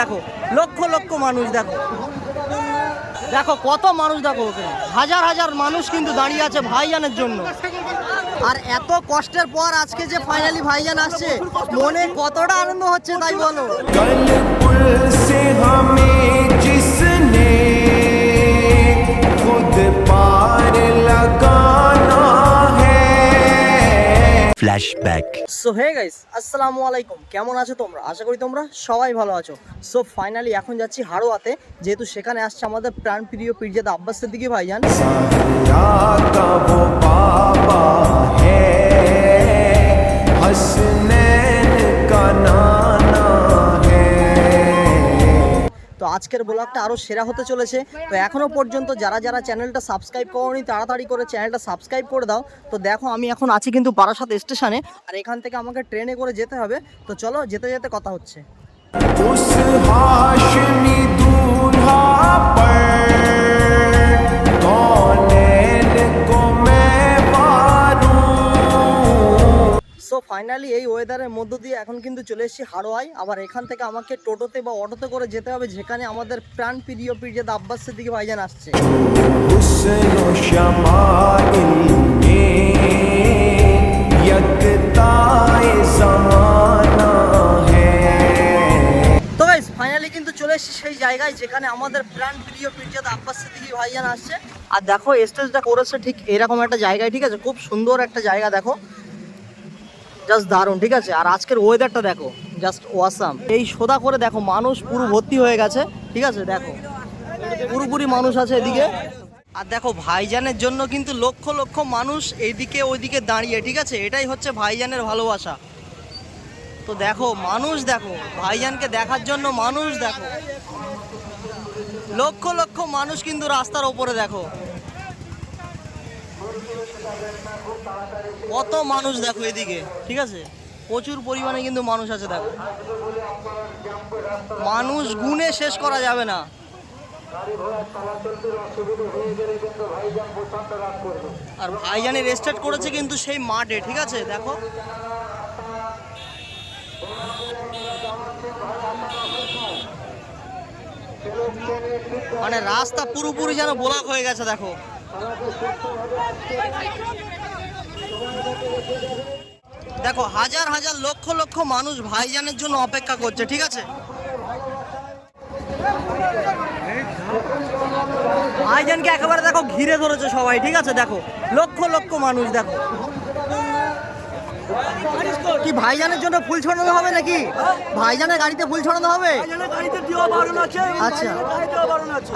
দেখো লক্ষ লক্ষ মানুষ, দেখো দেখো কত মানুষ, দেখো ওখানে হাজার হাজার মানুষ কিন্তু দাঁড়িয়ে আছে ভাইজানের জন্য। আর এত কষ্টের পর আজকে যে ফাইনালি ভাইজান আসছে, মনে কতটা আনন্দ হচ্ছে তাই বলো। ফ্ল্যাশব্যাক। সো হে গাইস, আসসালামু আলাইকুম, কেমন আছো তোমরা? আশা করি তোমরা সবাই ভালো আছো। সো ফাইনালি এখন যাচ্ছি হাড়োয়াতে, যেহেতু সেখানে আসছে আমাদের প্রাণপ্রিয় পীরজাদা আব্বাস সিদ্দিকী ভাইজান। তো আজকের ব্লগটা আরও সেরা হতে চলেছে। তো এখনও পর্যন্ত যারা যারা চ্যানেলটা সাবস্ক্রাইব করোনি তাড়াতাড়ি করে চ্যানেলটা সাবস্ক্রাইব করে দাও। তো দেখো আমি এখন আছি কিন্তু বারাসাত স্টেশনে, আর এখান থেকে আমাকে ট্রেনে করে যেতে হবে। তো চলো যেতে যেতে কথা হচ্ছে। সো ফাইনালি এই ওয়েদারের মধ্য দিয়ে এখন কিন্তু চলে এসেছি হাড়োয়ায়। আবার এখান থেকে আমাকে টোটোতে বা অটোতে করে যেতে হবে, যেখানে আমাদের প্রাণ প্রিয় পীরজাদা আব্বাস সিদ্দিকী ভাইজান আসছে। তো গাইস ফাইনালি কিন্তু চলে এসেছি সেই জায়গায় যেখানে আমাদের প্রাণ প্রিয় পীরজাদা আব্বাস সিদ্দিকী ভাইজান আসছে। আর দেখো স্টেজটা করেছে ঠিক এরকম একটা জায়গায়, ঠিক আছে, খুব সুন্দর একটা জায়গা, দেখো জাস্ট দারুণ, ঠিক আছে। আর আজকের ওয়েদারটা দেখো জাস্ট ওয়াসাম। এই সোদা করে দেখো মানুষ পুরো ভর্তি হয়ে গেছে, ঠিক আছে, দেখো পুরোপুরি মানুষ আছে এদিকে। আর দেখো ভাইজানের জন্য কিন্তু লক্ষ লক্ষ মানুষ এইদিকে ওইদিকে দাঁড়িয়ে, ঠিক আছে, এটাই হচ্ছে ভাইজানের ভালোবাসা। তো দেখো মানুষ, দেখো ভাইজানকে দেখার জন্য মানুষ, দেখো লক্ষ লক্ষ মানুষ কিন্তু রাস্তার ওপরে, দেখো কত মানুষ, দেখো এদিকে, ঠিক আছে, প্রচুর পরিমাণে কিন্তু মানুষ আছে, দেখো মানুষ গুণে শেষ করা যাবে না। আর ভাইজানের স্টার্ট করেছে কিন্তু সেই মাঠে, ঠিক আছে, দেখো মানে রাস্তা পুরোপুরি যেন ব্লক হয়ে গেছে, দেখো দেখো হাজার হাজার লক্ষ লক্ষ মানুষ ভাইজানের জন্য অপেক্ষা করছে, ঠিক আছে। ভাইজানকে একেবারে দেখো ঘিরে ধরেছে সবাই, ঠিক আছে, দেখো লক্ষ লক্ষ মানুষ, দেখো কি ভাইজানের জন্য ফুল ছড়ানো হবে নাকি? ভাইজানের গাড়িতে ফুল ছড়ানো হবে? আচ্ছা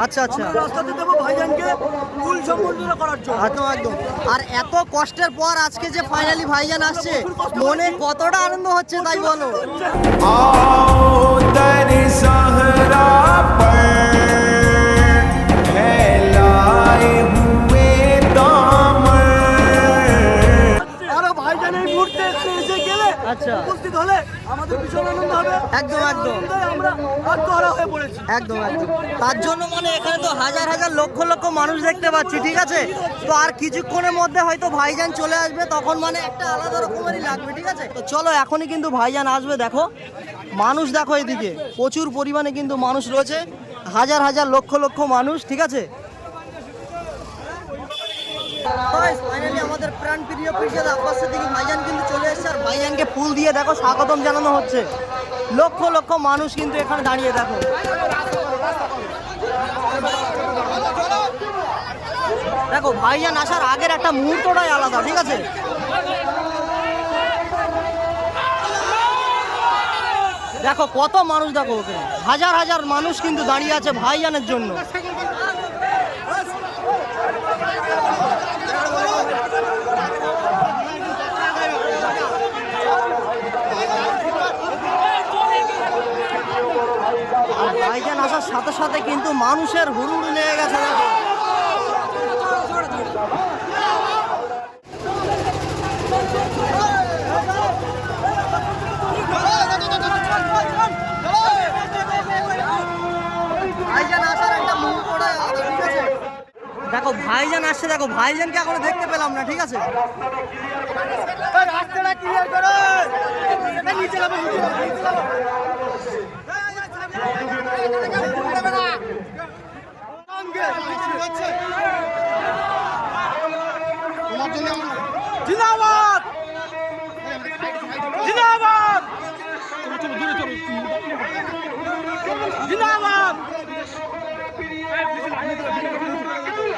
আচ্ছা আচ্ছা, একদম একদম। আর এত কষ্টের পর আজকে যে ফাইনালি ভাইজান আসছে, মনে কতটা আনন্দ হচ্ছে তাই বলো। আচ্ছা উপস্থিত হলে আমাদের ভীষণ আনন্দ হবে, একদম একদম, আমরা আত্মহারা হয়ে পড়েছি, একদম একদম। তার জন্য মানে এখানে তো হাজার হাজার লক্ষ লক্ষ মানুষ দেখতে পাচ্ছি, ঠিক আছে। তো আর কিছুক্ষণের মধ্যে হয়তো ভাইজান চলে আসবে, তখন মানে একটা আলাদা রকমেরই লাগবে, ঠিক আছে। তো চলো এখনই কিন্তু ভাইজান আসবে, দেখো মানুষ দেখো এদিকে প্রচুর পরিমাণে কিন্তু মানুষ রয়েছে, হাজার হাজার লক্ষ লক্ষ মানুষ, ঠিক আছে। ফাইনালি আমাদের প্রাণ প্রিয় পীরজাদা আব্বাস সিদ্দিকী ভাইজান কিন্তু চলে এসেছে, আর ভাইজানকে ফুল দিয়ে দেখো স্বাগতম জানানো হচ্ছে। লক্ষ লক্ষ মানুষ কিন্তু এখানে দাঁড়িয়ে, দেখো দেখো ভাইজান আসার আগের একটা মুহূর্তটাই আলাদা, ঠিক আছে। দেখো কত মানুষ, দেখো ওখানে হাজার হাজার মানুষ কিন্তু দাঁড়িয়ে আছে ভাইজানের জন্য। ভাইজান আসার সাথে সাথে কিন্তু মানুষের হুড়ুড়ি লেগে গেছে, দেখো ভাইজান আসার একটা মুহূর্তটাই আলাদা, ঠিক আছে। দেখো ভাইজান আসছে, দেখো ভাইজানকে এখনো দেখতে পেলাম না, ঠিক আছে। রাস্তাটা ক্লিয়ার করো, নিচে নামো, নিচে নামো। জিন্দাবাদ জিন্দাবাদ জিন্দাবাদ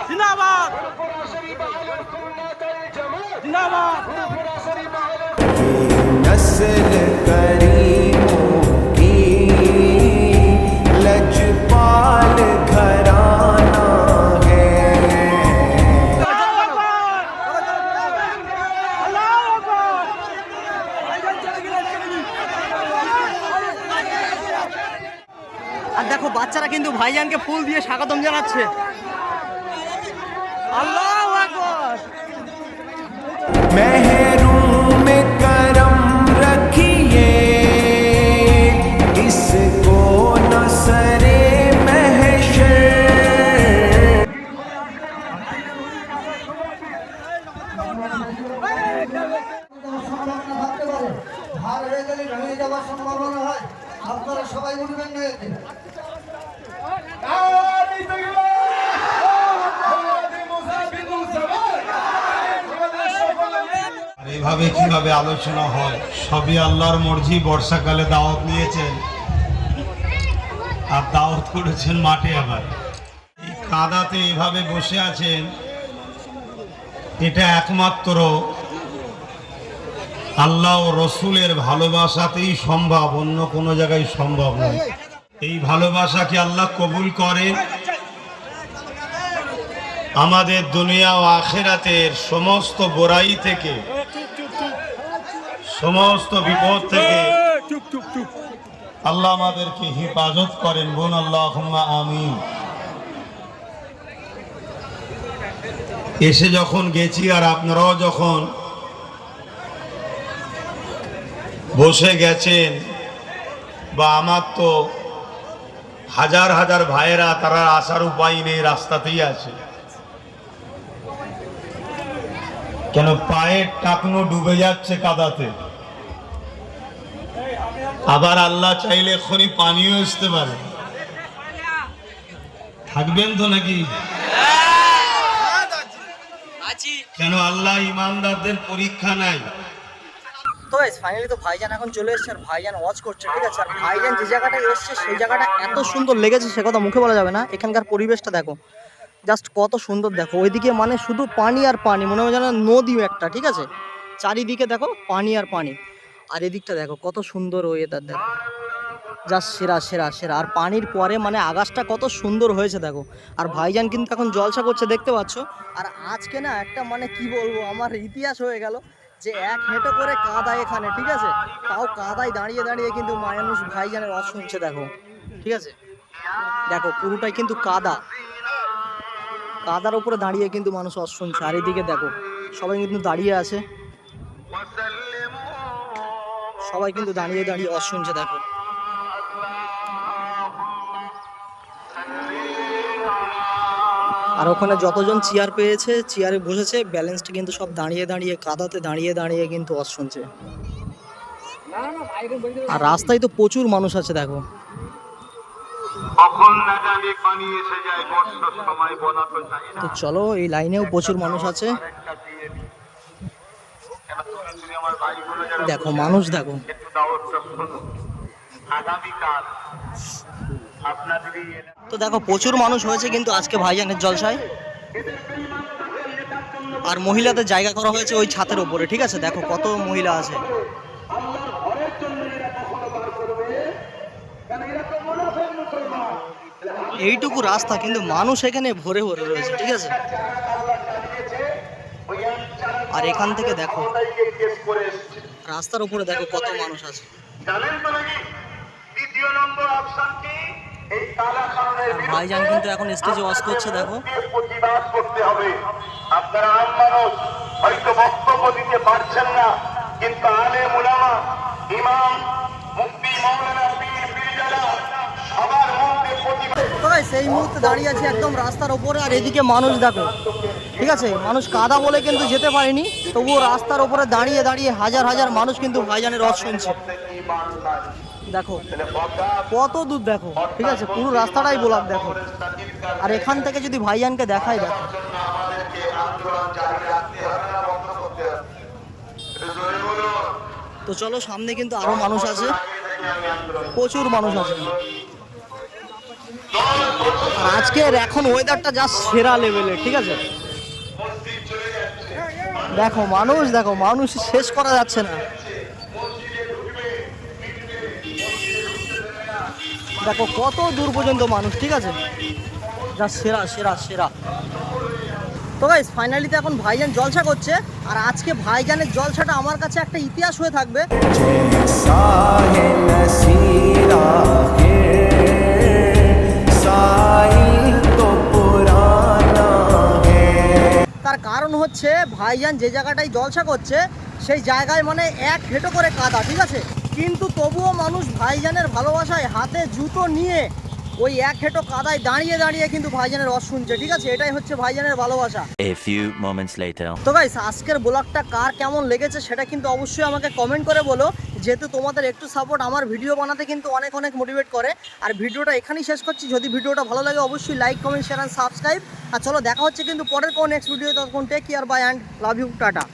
জিন্দাবাদ জিন্দাবাদ नस्ल करीमों की लजपाल घराना है। আর দেখো বাচ্চারা কিন্তু ভাইজানকে ফুল দিয়ে স্বাগতম জানাচ্ছে। আল্লাহু আকবার। महरों में करम रखिए इसको नसरे महशर। ভার হয়ে গেলে ভেঙে যাওয়ার সম্ভাবনা হয়, আপনারা সবাই উঠবেন না এতে। আর এভাবে কিভাবে আলোচনা হয়, সবই আল্লাহর মর্জি। বর্ষাকালে দাওয়াত নিয়েছেন আর দাওয়াত করেছেন মাঠে। আবার এই কাদাতে এভাবে বসে আছেন, এটা একমাত্র আল্লাহ ও রসুলের ভালোবাসাতেই সম্ভব, অন্য কোনো জায়গায় সম্ভব নয়। এই ভালোবাসা কি আল্লাহ কবুল করেন? আমাদের দুনিয়া ও আখিরাতের সমস্ত বুরাই থেকে, সমস্ত বিপদ থেকে আল্লাহ আমাদেরকে হেফাজত করেন। বোন আল্লাহুম্মা আমিন। এসে যখন গেছি আর আপনারাও যখন বসে গেছেন, বা আমার তো হাজার হাজার ভাইয়েরা, তারা আসার উপায় নেই, রাস্তাতেই আছে। কেন পায়ের টাকনো ডুবে যাচ্ছে কাদাতে। আবার আল্লাহ চাইলে এক্ষুনি পানিও আসতে পারে। থাকবেন তো নাকি? কেন আল্লাহ ইমানদারদের পরীক্ষা নাই। তো ফাইনালি তো ভাইজান এখন চলে এসেছে, আর ভাইজান ওয়াচ করছে, ঠিক আছে। আর ভাইজান যে জায়গাটায় এসছে সেই জায়গাটা এত সুন্দর লেগেছে, সে কথা মুখে বলা যাবে না। এখানকার পরিবেশটা দেখো, জাস্ট কত সুন্দর দেখো। ওইদিকে মানে শুধু পানি আর পানি, মনে হয় যেন নদীও একটা, ঠিক আছে। চারিদিকে দেখো পানি আর পানি, আর এদিকটা দেখো কত সুন্দর ওয়েদার দেখো, জাস্ট সেরা সেরা সেরা। আর পানির পরে মানে আকাশটা কত সুন্দর হয়েছে দেখো। আর ভাইজান কিন্তু এখন জলসা করছে, দেখতে পাচ্ছ। আর আজকে না একটা মানে কি বলবো, আমার ইতিহাস হয়ে গেল যে এক হেঁটো করে কাদা এখানে, ঠিক আছে। তাও কাদায় দাঁড়িয়ে দাঁড়িয়ে কিন্তু মানুষ ভাইজানের ওয়াজ শুনছে দেখো, ঠিক আছে। দেখো পুরোটাই কিন্তু কাদা, কাদার উপরে দাঁড়িয়ে কিন্তু মানুষ ওয়াজ শুনছে। আর এদিকে দেখো সবাই কিন্তু দাঁড়িয়ে আছে, সবাই কিন্তু দাঁড়িয়ে দাঁড়িয়ে ওয়াজ শুনছে দেখো। আর ওখানে যতজন চেয়ার পেয়েছে, চেয়ারে বসেছে, ব্যালেন্সটা কিন্তু সব দাঁড়িয়ে দাঁড়িয়ে কাদাতে দাঁড়িয়ে দাঁড়িয়ে কিন্তু ওয়াজ শুনছে। আর রাস্তায় তো প্রচুর মানুষ আছে দেখো। তো চলো, এই লাইনেও প্রচুর মানুষ আছে দেখো, মানুষ দেখো। তো দেখো প্রচুর মানুষ হয়েছে কিন্তু আজকে ভাইজানের জলসায়। আর মহিলাদের জায়গা করা হয়েছে ওই ছাদের উপরে, ঠিক আছে। দেখো কত মহিলা আছে। এইটুকু রাস্তা কিন্তু মানুষ এখানে ভরে ভরে রয়েছে, ঠিক আছে। আর এখান থেকে দেখো রাস্তার উপরে দেখো কত মানুষ আছে। ভাইজান কিন্তু এখন স্টেজে ওয়াজ করছে দেখো। প্রতিবাদ করতে হবে। আপনারা আম মানুষ হয়তো বক্তব্য দিতে পারছেন না, কিন্তু আলেম উলামা, ইমাম, মুফতি, মাওলানা, পীর, পীরজাদা সবার মধ্যে প্রতিবাদ। তো সেই মুহূর্তে দাঁড়িয়ে আছে একদম রাস্তার উপরে। আর এদিকে মানুষ দেখো, ঠিক আছে। মানুষ কাদা বলে কিন্তু যেতে পারেনি, তবুও রাস্তার উপরে দাঁড়িয়ে দাঁড়িয়ে হাজার হাজার মানুষ কিন্তু ভাইজানের ওয়াজ শুনছে। দেখো কত দূর, দেখো ঠিক আছে, পুরো রাস্তাটাই ব্লক দেখো। আর এখান থেকে যদি ভাইজানকে দেখাই, দেখো তো চলো, সামনে কিন্তু আরো মানুষ আছে, প্রচুর মানুষ আছে। আর আজকের এখন ওয়েদারটা জাস্ট সেরা লেভেলের, ঠিক আছে। দেখো মানুষ, দেখো মানুষ শেষ করা যাচ্ছে না। দেখো কত দূর পর্যন্ত মানুষ, ঠিক আছে, যা সেরা সেরা সেরা। তো গাইস ফাইনালি তো এখন ভাইজান জলসা করছে, আর আজকে ভাইজানের জলসাটা আমার কাছে একটা ইতিহাস হয়ে থাকবে। जैसा है नसीरा है साई तो पुराना है। তার কারণ হচ্ছে ভাইজান যে জায়গাটায় জলসা করছে সেই জায়গায় মানে এক হেঁটো করে কাদা, ঠিক আছে, কিন্তু তবুও মানুষ ভাইজানের ভালোবাসায় হাতে জুতো নিয়ে ওই এক হেঁটো কাদায় দাঁড়িয়ে দাঁড়িয়ে কিন্তু ভাইজানের রস শুনছে, ঠিক আছে, এটাই হচ্ছে ভাইজানের ভালোবাসা। A few moments later. তো গাইস আজকের ব্লগটা কার কেমন লেগেছে সেটা কিন্তু অবশ্যই আমাকে কমেন্ট করে বলো, যেহেতু তোমাদের একটু সাপোর্ট আমার ভিডিও বানাতে কিন্তু অনেক অনেক মোটিভেট করে। আর ভিডিওটা এখানেই শেষ করছি, যদি ভিডিওটা ভালো লাগে অবশ্যই like comment share and subscribe. আর চলো দেখা হচ্ছে কিন্তু পরের কোনো নেক্সট ভিডিও, ততক্ষণ take care bye and love you, tata.